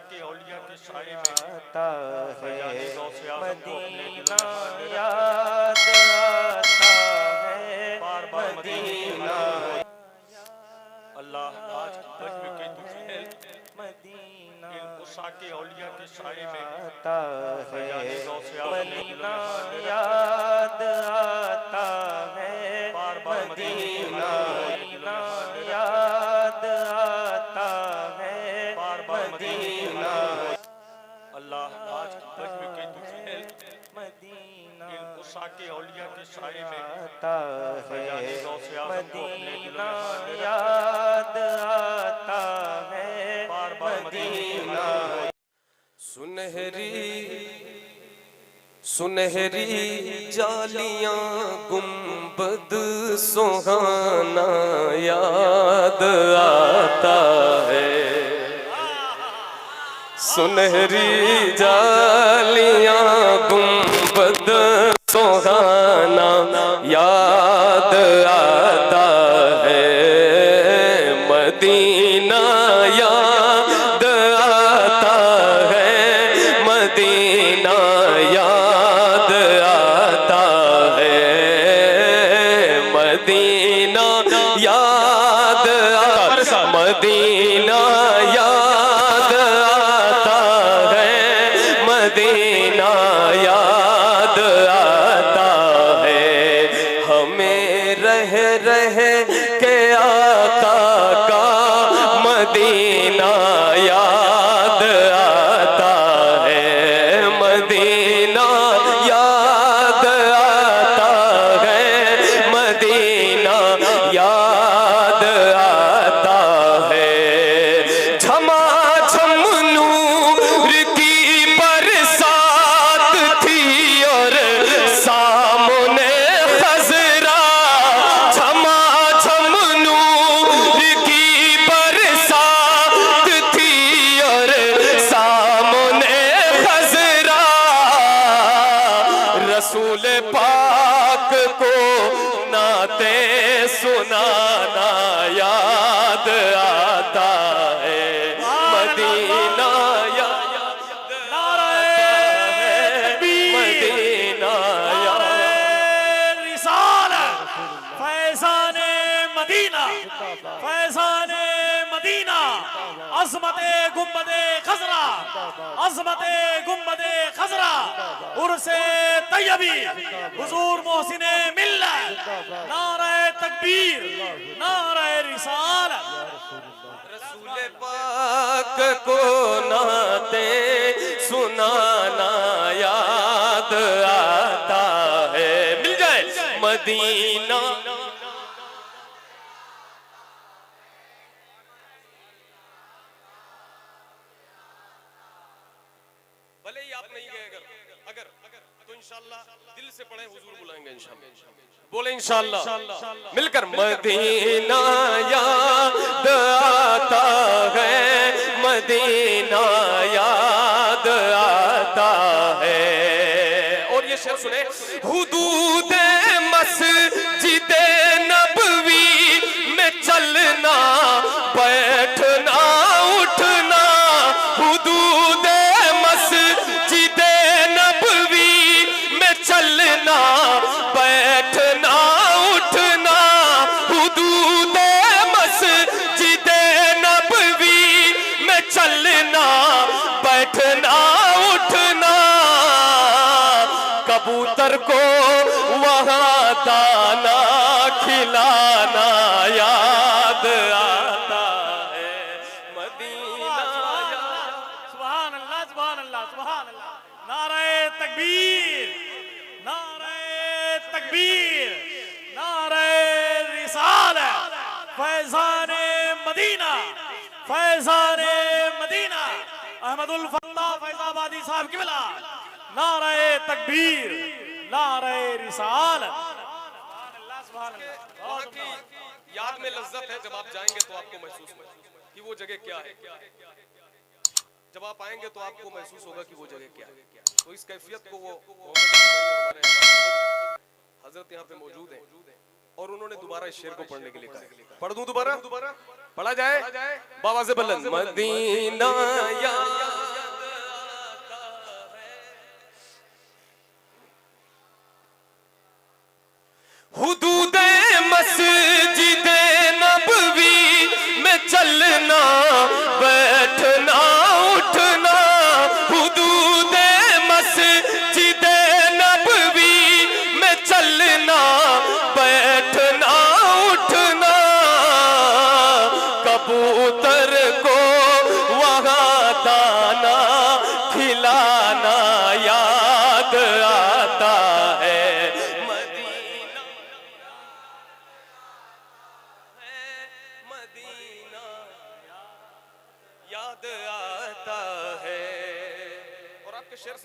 के औलिया के साए में आता है मदीना, याद आता है बार बार मदीना। अल्लाह आज बजम के दुखैल मदीना उसा के औलिया के साए में आता है मदीना, याद आता है बार बार मदीना, याद आता है बार बार मदीना। अल्लाह आज बजम के दुखैल मदीना उसा के औलिया के साए में आता है मदीना, याद आता है बार बार मदीना। सुनहरी सुनहरी जालियां गुंबद सुहाना याद आता है। सुनहरी जालियां गुंबद सुहाना याद आता है। मदीना याद आता है, मदीना याद आता है, मदीना याद आता, मदीना याद आता है, मदीना याद आता है। हमें रह रह के आका का मदीना याद आता है, मदीना याद आता है, मदीना याद आता है। झमाझम नूर की बरसात थी और सामने खजरा, झमाझम नूर की बरसात थी और सामने खजरा। रसूल पाक को नाते सुनाना याद आता है। मदीना याद आता है, मदीना याद। रिसालत फैज़ाने मदीना, फैज़ाने मदीना, अज़मते गुंबदे खज़रा, अज़मते गुंबदे खज़रा, उर्से तैयबी, हुज़ूर मोहसिने मिल्लत, नारे तकबीर, नारे रिसालत। रसूल पाक को नाते सुनाना याद आता है। मिल जाए मदीना। भले ही आप नहीं गए, अगर तो इंशाल्लाह दिल से पढ़े, हुजूर बुलाएंगे इंशाल्लाह। बोले इंशाल्लाह मिलकर। मदीना याद आता है, मदीना याद आता है। और ये शेर सुने। हुदूद मस्जिद नबवी में चलना बैठना उठना, हुदूद मस्जिद नबवी में चलना बैठना उठना, हुदूद मस्जिद नबवी में चलना बैठना उठना। कबूतर को वहाँ दाना खिलाना याद आता है। मदीना सुभान अल्लाह, सुभान अल्लाह, सुभान अल्लाह। नारे तकबीर, नारे तकबीर, नारे रिसालत। फैज़ाने Medina, फैज़ाने Medina, Ahmadul Fattah Faizabadi साहब की बिला। नारे तकबीर, नारे रिसालत। वहाँ की याद में लज्जत है। जब आप जाएंगे तो आपको महसूस होगा कि वो जगह क्या है। जब आप आएंगे तो आपको महसूस होगा कि वो जगह क्या है। तो इस कैफियत को वो हजरत यहाँ पे मौजूद हैं और उन्होंने दोबारा इस शेर को पढ़ने के लिए कहा। पढ़ दूं दोबारा? पढ़ा जाए बाबा से बुलंद। मदीना या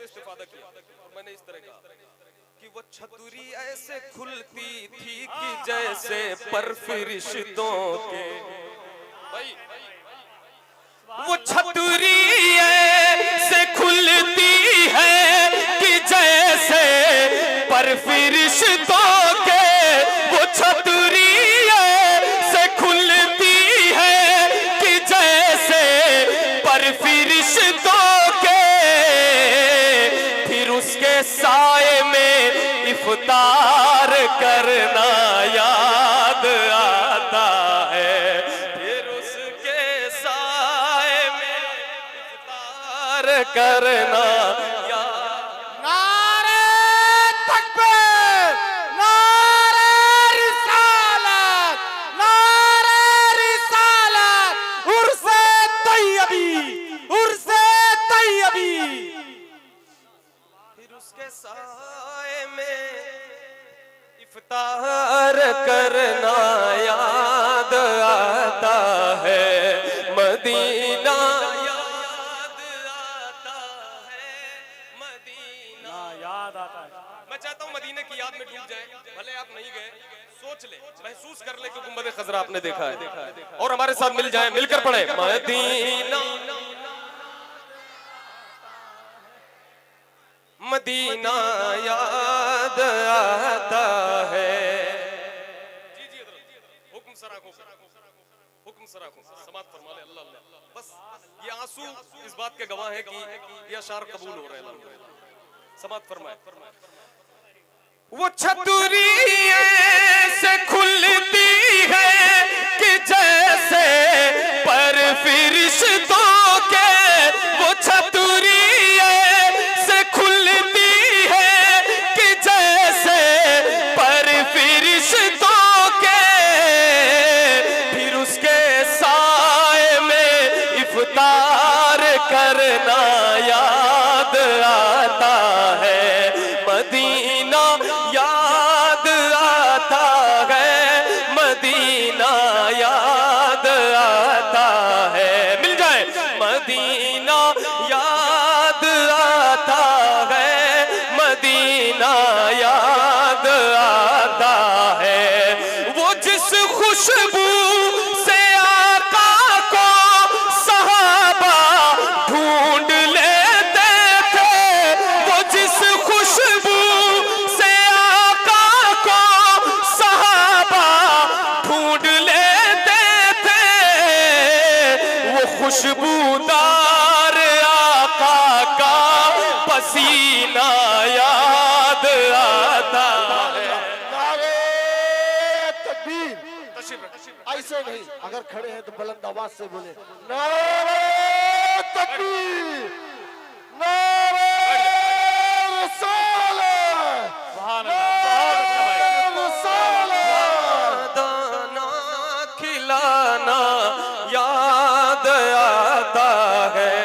से इस्तेफादा किया और मैंने इस तरह कहा कि वो छतरी ऐसे खुलती थी कि जैसे पर फरिश्तों के, भाई वो छतरी ऐसे खुलती है कि जैसे पर फरिश्तों के, वो छतरी ऐसे खुलती है कि जैसे पर फरिश्तों के, फिर उसके साए में इफ्तार करना याद आता है, फिर उसके साए में इफ्तार करना याद। नारे तकबीर, नारे रिसालत, नारे रिसालत, उर्से तैयबी, उर्से तैयबी। फिर उसके साए में इफ्तार करना याद आता है, मदीना याद आता है, मदीना याद आता है। मैं चाहता हूं मदीने की याद में डूब जाए, भले आप नहीं गए, सोच ले, महसूस कर ले कि गुंबद खजरा आपने देखा है, और हमारे साथ मिल जाए, मिलकर पढ़े मदीना मदीना याद आता है। जी जी हुक्म सराखों, हुक्म सराखों, समात फरमा ले अल्लाह अल्लाह। बस ये आंसू इस बात के गवाह है कि ये अशार कबूल हो रहे हैं। समात फरमाए। वो छतरी से खुलती है कि जैसे पर फरिश्तों के, वो छतरी से खुलती है कि जैसे पर फरिश्तों के, फिर उसके साए में इफ्तार करना याद आता है, मदीना याद आता है, मदीना याद आता है, मिल जाए, मदीना याद आता है, मदीना याद आता है। वो जिस खुशबू से आका को सहाबा ढूंढ लेते थे, वो जिस खुशबू से आका को सहाबा ढूंढ लेते थे, वो खुशबूदार आका का पसीना याद आता है। नारे तकबीर। तशरीफ रख। ऐसे नहीं, अगर खड़े हैं तो बुलंद आवाज से बोले नारे तकबीर, नारे रिसालत, नारे रिसालत। दाना खिलाना याद आता है।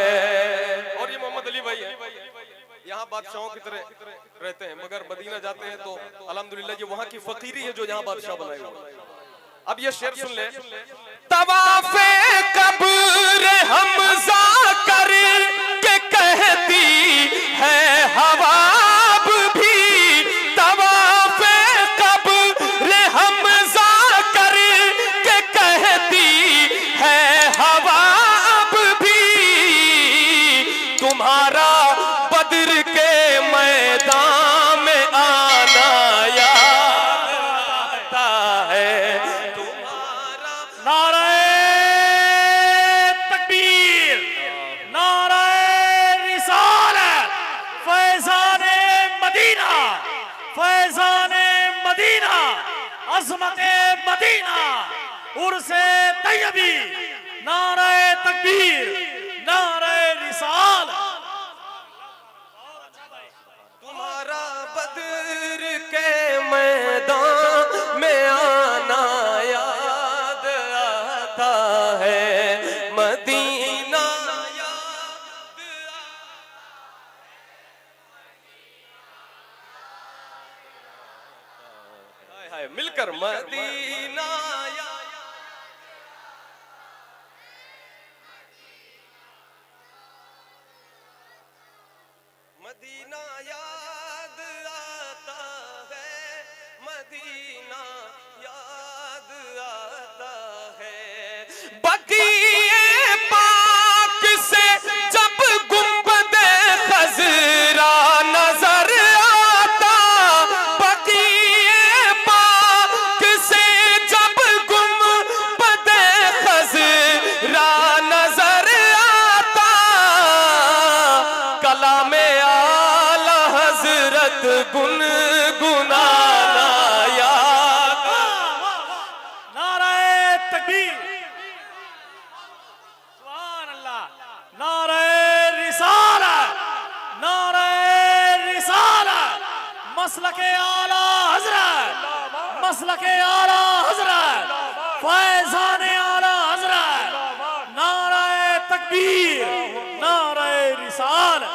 और ये मोहम्मद अली भाई है, यहाँ बादशाहों की तरह रहते हैं, मगर मदीना जाते हैं तो अल्हम्दुलिल्लाह ये वहाँ की फकीरी है जो यहाँ बादशाह बनाए हुए। अब ये शेर सुन ले। तवाफे कब्र हमजा कर के कहती है हवाब भी, तवाफे कब्र हमजा कर के कहती है हवाब भी, तुम्हारा बद्र के मैदान में आना याद आता है, तुम्हारा नारे तकबीर, नारे रिसालत, फैज़ाने मदीना, फैज़ाने मदीना, अज़मते मदीना, उर्से तैयबी, नारे तकबीर, नारे रिसालत। तुम्हारा बद्र के मैदान में आना याद आता है, मदीना याद हाय हाय मिलकर मदीना मदीना गुनगुनाना याद। नारे तकबीर, सुभान अल्लाह। नारे रिसालत, नारे रिसालत, मसलके आला हजरत, मसलके आला हजरत, फैजाने आला हजरत। नारे तकबीर, नारे रिसालत।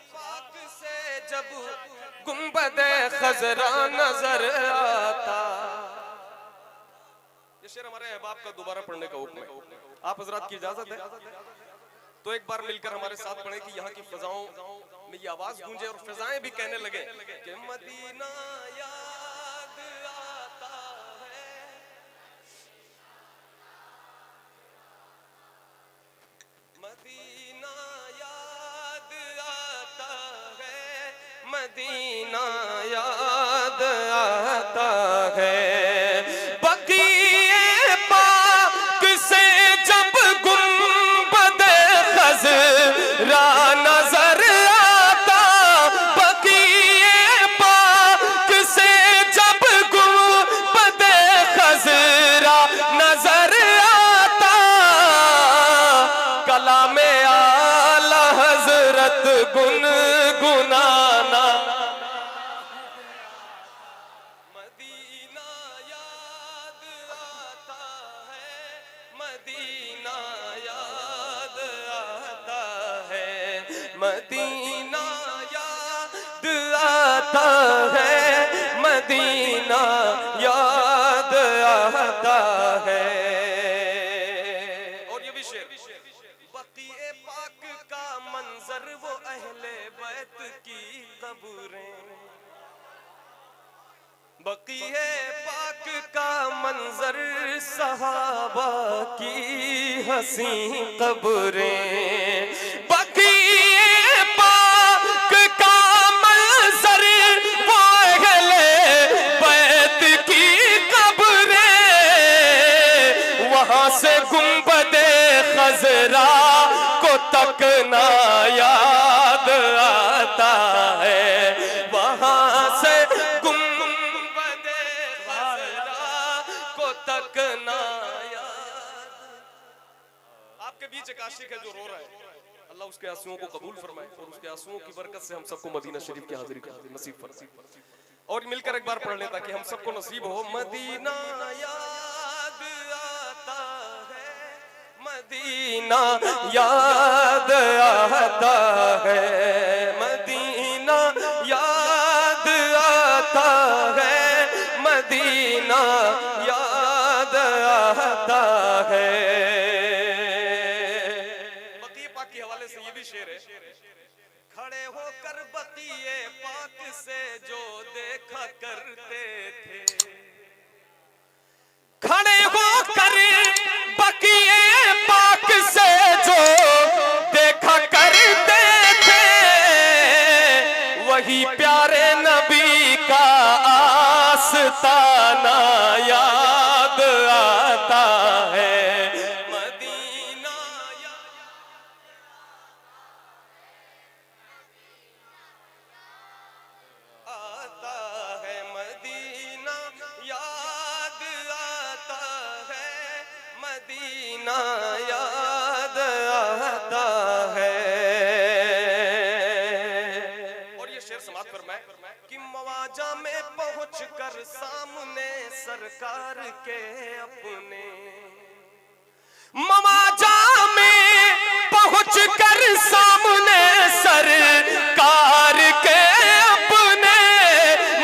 पाक से जब गुंबदे खजरा नजर आता। ये शेर हमारे अहबाब का दोबारा पढ़ने का हुक्म है। आप हजरात की इजाजत है तो एक बार मिलकर हमारे साथ पढ़े कि यहाँ की फिजाओं में ये आवाज गूंजे और फिजाएं भी कहने लगे कि मदीना याद आता है। मदीना याद आता है, मदीना याद आता है। बकीए पाक से जब गुंबदे खजरा नजर आता। बकीए पाक से जब गुंबदे खजरा नजर आता। कलामे आला हजरत गुनगुनाना। मदीना याद आता है, मदीना याद आता है, मदीना याद आता है, मदीना याद आता है। और ये भी शेर, बकीए पाक का मंजर वो अहले बैत की कब्रें। बकीए पाक का मंजर सहाबा की हसी कब्रें। बकीए पाक का मंजर वो अहले बैत की कब्रें। वहां से गुंबदे खजरा को तकना याद आता है। वहां से गुंबदे खजरा को तकना याद। आपके बीच एक आशिक है जो रो रहा है, अल्लाह उसके आंसुओं को कबूल फरमाए और उसके आंसुओं की बरकत से हम सबको मदीना शरीफ की हाजिरी का नसीब फरमाए। और मिलकर एक बार पढ़ लें ताकि हम सबको नसीब हो। मदीना याद आता है, मदीना याद आता है, मदीना याद आता है, मदीना याद आता है। बकीए पाक के हवाले से ये भी शेर है। खड़े होकर बकीए पाक से जो देखा करते थे। खड़े होकर बकीए पाक से जो देखा करते थे। वही प्यारे नबी का आस्ताना याद आता है। मदीना आता है, मदीना याद आता है, मदीना याद आता है। और ये शेर समाप्त फरमाए कि मवाजा में पहुंच कर सामने सरकार के अपने। मवाजा में पहुंच कर सामने सरकार के अपने।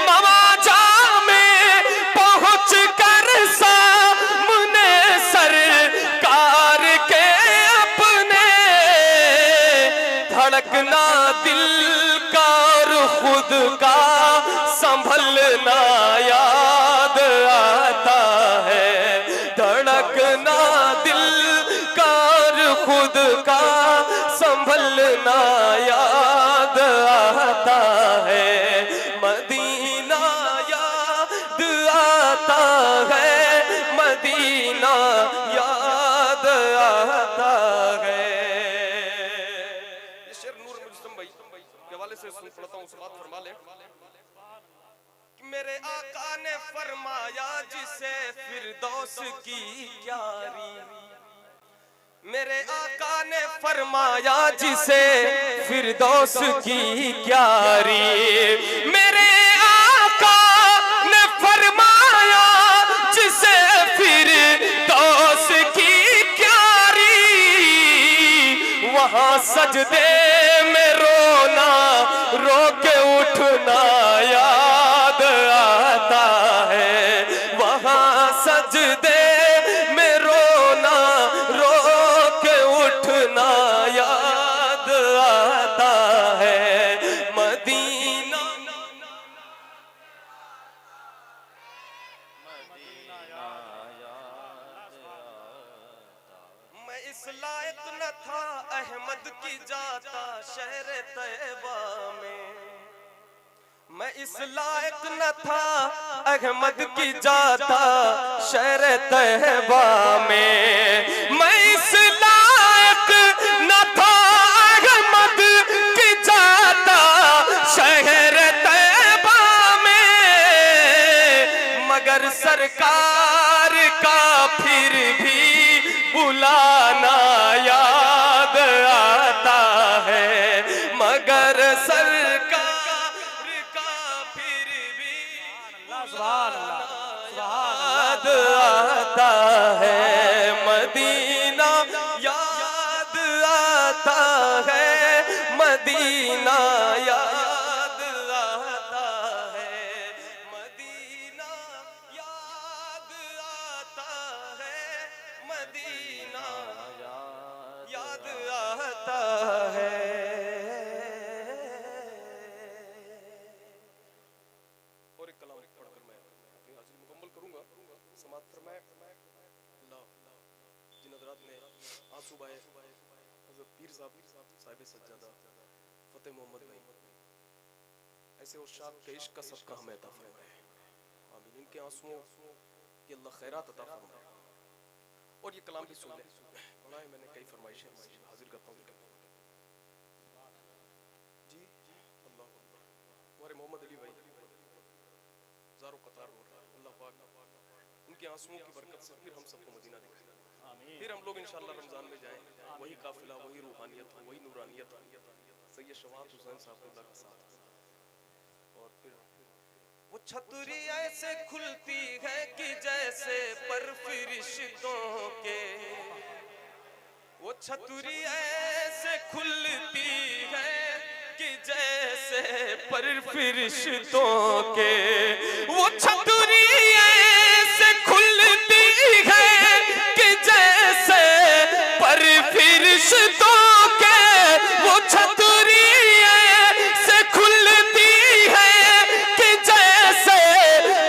मवाजा में पहुंच कर सामने सरकार के अपने। धड़कना दिल का और खुद का संभलना याद आता है। धड़कना दिल का और खुद का संभलना याद आता है। मदीना याद आता है, मदीना याद आता है। ये शेर नूर मुजतम भाई के हवाले से से सुन पढ़ता हूँ, समाप्त फरमा ले। मेरे आका ने फरमाया जिसे फिरदौस की क्यारी, मेरे आका ने फरमाया जिसे फिरदौस की क्यारी, मेरे आका ने फरमाया जिसे फिरदौस की क्यारी, वहां सजदे में रोना रो के उठना याद आता है, वहां सजदे में रोना रो के उठना याद आता है। मदीना मैं इस लायक न था अहमद की जाता शहर तैयबा में, मैं इस लायक न था अहमद की जाता शहर तैयबा में, मैं इस लायक न था अहमद की जाता शहर तैयबा में, मगर सरकार का फिर भी बुलाना याद आता है, मगर सरकार का फिर भी याद आता है। मदीना याद आता है, मदीना याद आता है, मदीना याद आता है, मदीना याद आता है। और एक कलाम पढ़कर मैं अपनी हाजिरी मुकम्मल करूंगा, समाप्त फरमाए। जिन हज़रात ने आंसू बहाए, हज़रत पीर साहब साहिब सज्जादा फतेह मोहम्मद भाई, ऐसे उस्ताद के इश्क का सदका हमें अता फरमाए। आमीन। इनके आंसुओं की अल्लाह खैरात अता फरमाए। और ये कलाम भी सुन ले, पढ़ा है मैंने, कई फरमाइशें हाजिर करता हूँ जी। अल्लाह हमारे मोहम्मद अली भाई ज़ारो कतार हो रहा है, अल्लाह पाक उनके आंसुओं की बरकत से फिर हम सबको मदीना दिखाए, फिर हम लोग इंशाअल्लाह रमजान में जाएं, वही काफिला, वही रूहानियत, वही नूरानियत, सैयद शवात हुसैन साहब का साथ। और फिर वो छतरी ऐसे खुलती है कि जैसे पर फरिश्तों के, वो छतरी ऐसे खुलती है कि जैसे पर फरिश्तों के, वो छतरी ऐसे खुलती है कि जैसे पर फरिश्तों के, वो छतरी ऐसे खुलती है कि जैसे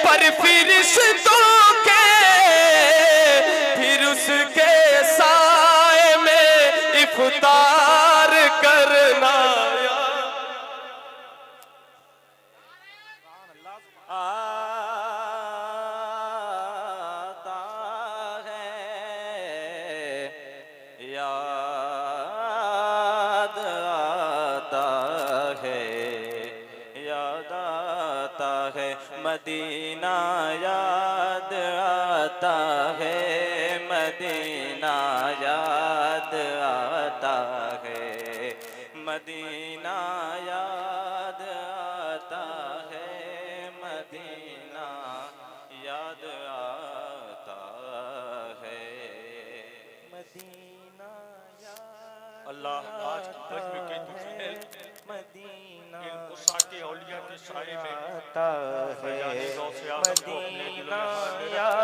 पर फरिश्तों के, फिर उसके साए में इफ्तार करना आता है, याद आता है, याद आता है, मदीना याद आता है, मदीना याद आता है, मदीना याद आता है, मदीना याद आता है, मदीना याद अल्लाह आज बच में के दुखी है, मदीना इनको साके औलिया के साए में आता है, फैजान गौसे आज़म को अपने दिल में मदीना मान ले याद